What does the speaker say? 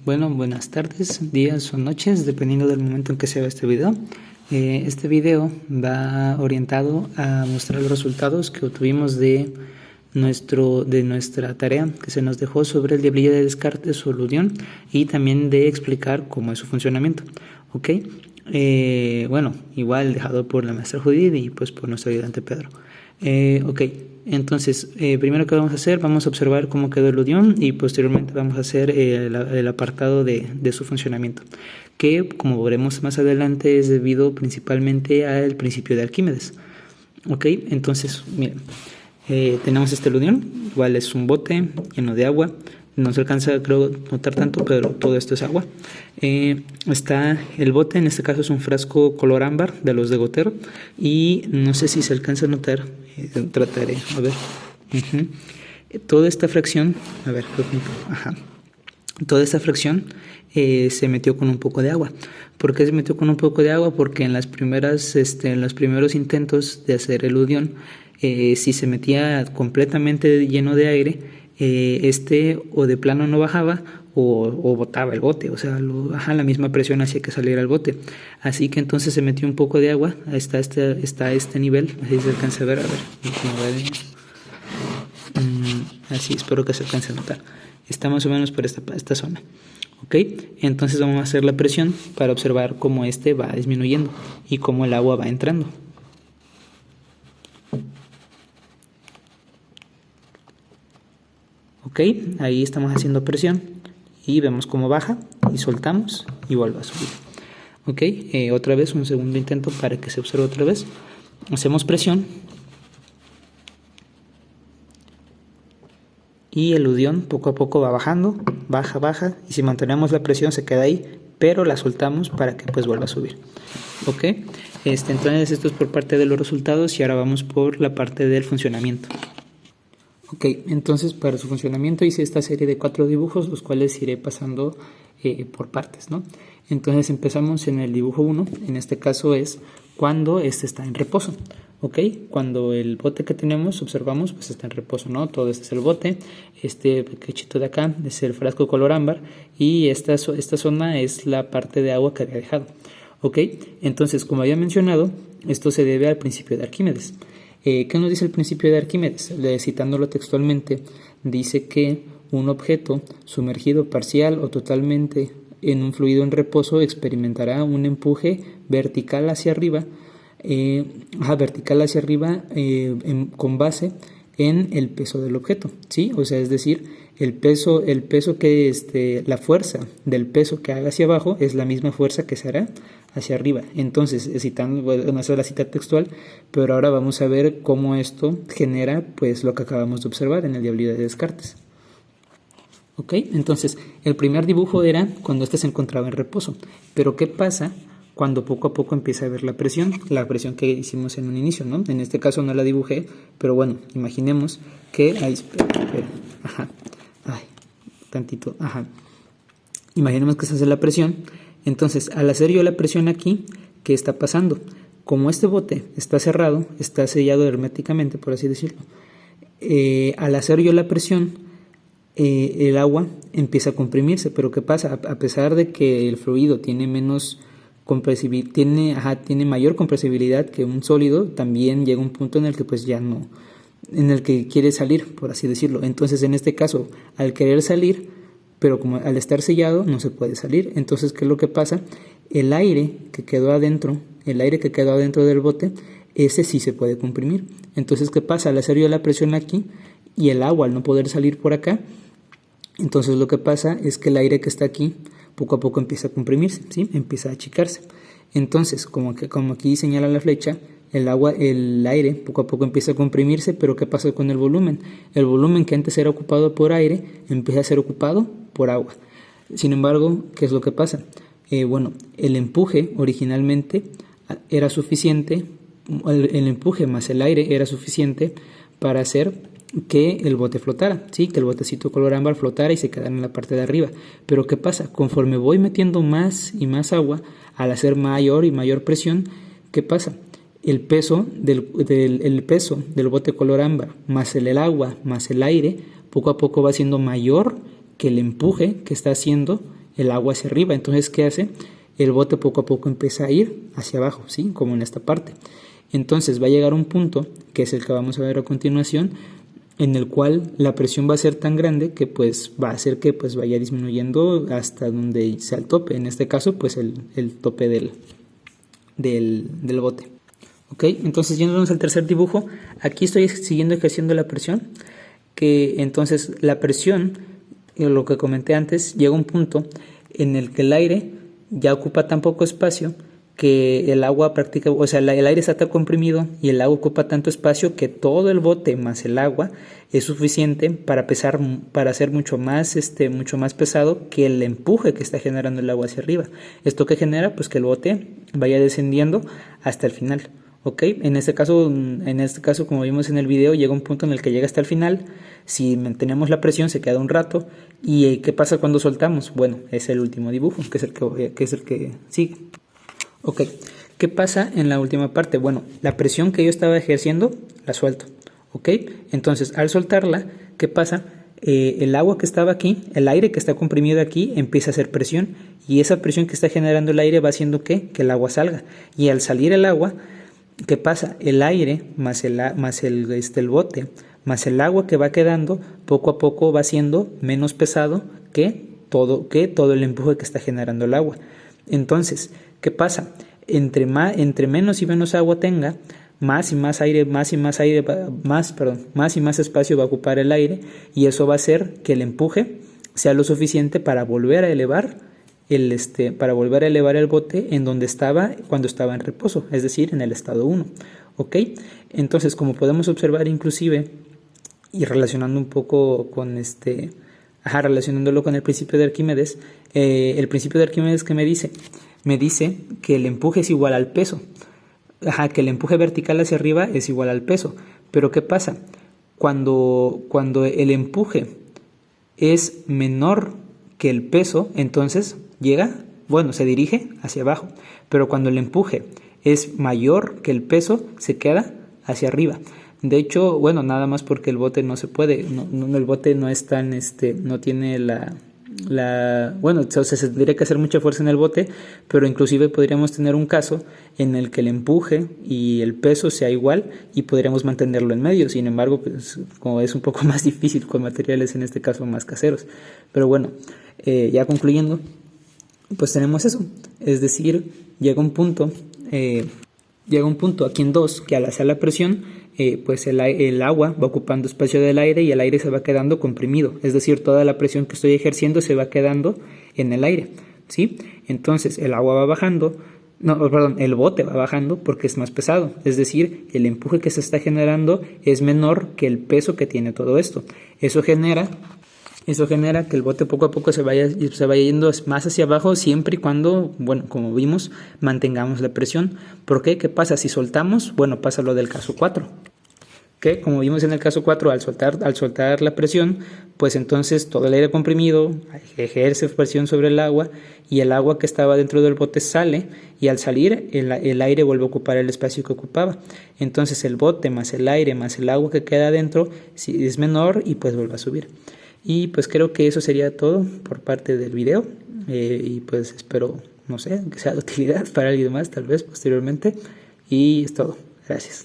Bueno, buenas tardes, días o noches, dependiendo del momento en que se vea este video. Este video va orientado a mostrar los resultados que obtuvimos de nuestra tarea que se nos dejó sobre el diablillo de Descartes o eludión, y también de explicar cómo es su funcionamiento. ¿Ok? Bueno, igual dejado por la maestra Judith y pues por nuestro ayudante Pedro. Ok, entonces primero que vamos a hacer, vamos a observar cómo quedó el eludión y posteriormente vamos a hacer el apartado de su funcionamiento, que como veremos más adelante es debido principalmente al principio de Arquímedes. Ok, entonces miren, tenemos este eludión, igual es un bote lleno de agua. No se alcanza, creo, notar tanto, pero todo esto es agua. Está el bote, en este caso es un frasco color ámbar de los de gotero, y no sé si se alcanza a notar, trataré, a ver. Toda esta fracción, a ver, toda esta fracción se metió con un poco de agua. ¿Por qué se metió con un poco de agua? Porque en los primeros intentos de hacer eludión, si se metía completamente lleno de aire, o de plano no bajaba o botaba el bote, o sea, la misma presión hacía que saliera el bote. Así que entonces se metió un poco de agua, está a este nivel, así se alcanza a ver, así, espero que se alcance a notar. Está más o menos por esta zona. ¿Ok? Entonces vamos a hacer la presión para observar cómo va disminuyendo y cómo el agua va entrando. Ok, ahí estamos haciendo presión y vemos cómo baja y soltamos y vuelve a subir. Ok, otra vez un segundo intento para que se observe otra vez. Hacemos presión y el eludión poco a poco va bajando, baja, y si mantenemos la presión se queda ahí, pero la soltamos para que pues vuelva a subir. Ok, entonces esto es por parte de los resultados y ahora vamos por la parte del funcionamiento. Ok, entonces para su funcionamiento hice esta serie de 4 dibujos, los cuales iré pasando por partes, ¿no? Entonces empezamos en el dibujo 1, en este caso es cuando está en reposo. Ok, cuando el bote que tenemos, observamos, pues está en reposo, ¿no? Todo este es el bote, este cachito de acá es el frasco color ámbar, y esta zona es la parte de agua que había dejado. Ok, entonces como había mencionado, esto se debe al principio de Arquímedes. ¿Qué nos dice el principio de Arquímedes? Citándolo textualmente, dice que un objeto sumergido parcial o totalmente en un fluido en reposo experimentará un empuje vertical hacia arriba, con base en el peso del objeto, ¿sí? O sea, es decir, el peso que la fuerza del peso que haga hacia abajo es la misma fuerza que se hará hacia arriba. Entonces, no es la cita textual, pero ahora vamos a ver cómo esto genera pues lo que acabamos de observar en el diablillo de Descartes. Ok, entonces el primer dibujo era cuando se encontraba en reposo, pero ¿qué pasa cuando poco a poco empieza a ver la presión que hicimos en un inicio, ¿no? En este caso no la dibujé, pero bueno, imaginemos que imaginemos que se hace la presión. Entonces, al hacer yo la presión aquí, ¿qué está pasando? Como este bote está cerrado, está sellado herméticamente, por así decirlo, al hacer yo la presión, el agua empieza a comprimirse. Pero ¿qué pasa? A pesar de que el fluido tiene tiene mayor compresibilidad que un sólido, también llega un punto en el que pues ya no, en el que quiere salir, por así decirlo. Entonces, en este caso, al querer salir, pero como al estar sellado no se puede salir. Entonces, ¿qué es lo que pasa? El aire que quedó adentro del bote, ese sí se puede comprimir. Entonces, ¿qué pasa? Al hacer yo la presión aquí y el agua al no poder salir por acá, entonces lo que pasa es que el aire que está aquí poco a poco empieza a comprimirse, ¿sí? Empieza a achicarse. Entonces, como aquí señala la flecha, el aire poco a poco empieza a comprimirse, pero ¿qué pasa con el volumen? El volumen que antes era ocupado por aire empieza a ser ocupado por agua. Sin embargo, ¿qué es lo que pasa? El empuje originalmente era suficiente, el empuje más el aire era suficiente para hacer que el bote flotara, ¿sí? Que el botecito color ámbar flotara y se quedara en la parte de arriba. Pero ¿qué pasa? Conforme voy metiendo más y más agua, al hacer mayor y mayor presión, ¿qué pasa? El peso del bote color ámbar más el agua más el aire poco a poco va siendo mayor que el empuje que está haciendo el agua hacia arriba. Entonces, ¿qué hace? El bote poco a poco empieza a ir hacia abajo, ¿sí? Como en esta parte. Entonces va a llegar un punto, que es el que vamos a ver a continuación, en el cual la presión va a ser tan grande que pues va a hacer que pues vaya disminuyendo hasta donde sea el tope. En este caso, pues el tope del bote. ¿Ok? Entonces, yéndonos al tercer dibujo, aquí estoy siguiendo ejerciendo la presión, que entonces la presión, lo que comenté antes, llega a un punto en el que el aire ya ocupa tan poco espacio que el agua o sea, el aire está tan comprimido y el agua ocupa tanto espacio que todo el bote más el agua es suficiente para ser mucho más pesado que el empuje que está generando el agua hacia arriba. ¿Esto qué genera? Pues que el bote vaya descendiendo hasta el final. ¿Ok? En este caso, como vimos en el video, llega un punto en el que llega hasta el final. Si mantenemos la presión, se queda un rato. ¿Y qué pasa cuando soltamos? Bueno, es el último dibujo, que es el que sigue. Ok, ¿qué pasa en la última parte? Bueno, la presión que yo estaba ejerciendo, la suelto. ¿Ok? Entonces, al soltarla, ¿qué pasa? El agua que estaba aquí, el aire que está comprimido aquí, empieza a hacer presión. Y esa presión que está generando el aire va haciendo que el agua salga. Y al salir el agua, ¿qué pasa? El aire más el bote más el agua que va quedando poco a poco va siendo menos pesado que todo el empuje que está generando el agua. Entonces, ¿qué pasa? Entre menos y menos agua tenga, más y más espacio va a ocupar el aire, y eso va a hacer que el empuje sea lo suficiente para volver a elevar el bote en donde estaba cuando estaba en reposo, es decir, en el estado 1. ¿Ok? Entonces, como podemos observar, inclusive, y relacionando un poco con relacionándolo con el principio de Arquímedes, el principio de Arquímedes, ¿qué me dice? Me dice que el empuje es igual al peso. Que el empuje vertical hacia arriba es igual al peso. Pero ¿qué pasa? Cuando el empuje es menor que el peso, entonces se dirige hacia abajo. Pero cuando el empuje es mayor que el peso, se queda hacia arriba. De hecho, nada más porque el bote no se puede, el bote no es tan, no tiene se tendría que hacer mucha fuerza en el bote, pero inclusive podríamos tener un caso en el que el empuje y el peso sea igual y podríamos mantenerlo en medio. Sin embargo, pues, como es un poco más difícil con materiales en este caso más caseros. Pero bueno, ya concluyendo, pues tenemos eso, es decir, llega un punto aquí en 2 que al hacer la presión, pues el agua va ocupando espacio del aire y el aire se va quedando comprimido, es decir, toda la presión que estoy ejerciendo se va quedando en el aire, ¿sí? Entonces el bote va bajando porque es más pesado, es decir, el empuje que se está generando es menor que el peso que tiene todo esto. Eso genera que el bote poco a poco se vaya yendo más hacia abajo, siempre y cuando, como vimos, mantengamos la presión. ¿Por qué? ¿Qué pasa? Si soltamos, pasa lo del caso 4. Que como vimos en el caso 4, al soltar la presión, pues entonces todo el aire comprimido ejerce presión sobre el agua y el agua que estaba dentro del bote sale, y al salir el aire vuelve a ocupar el espacio que ocupaba. Entonces el bote más el aire más el agua que queda adentro es menor y pues vuelve a subir. Y pues creo que eso sería todo por parte del video, y pues espero, que sea de utilidad para alguien más tal vez posteriormente, y es todo. Gracias.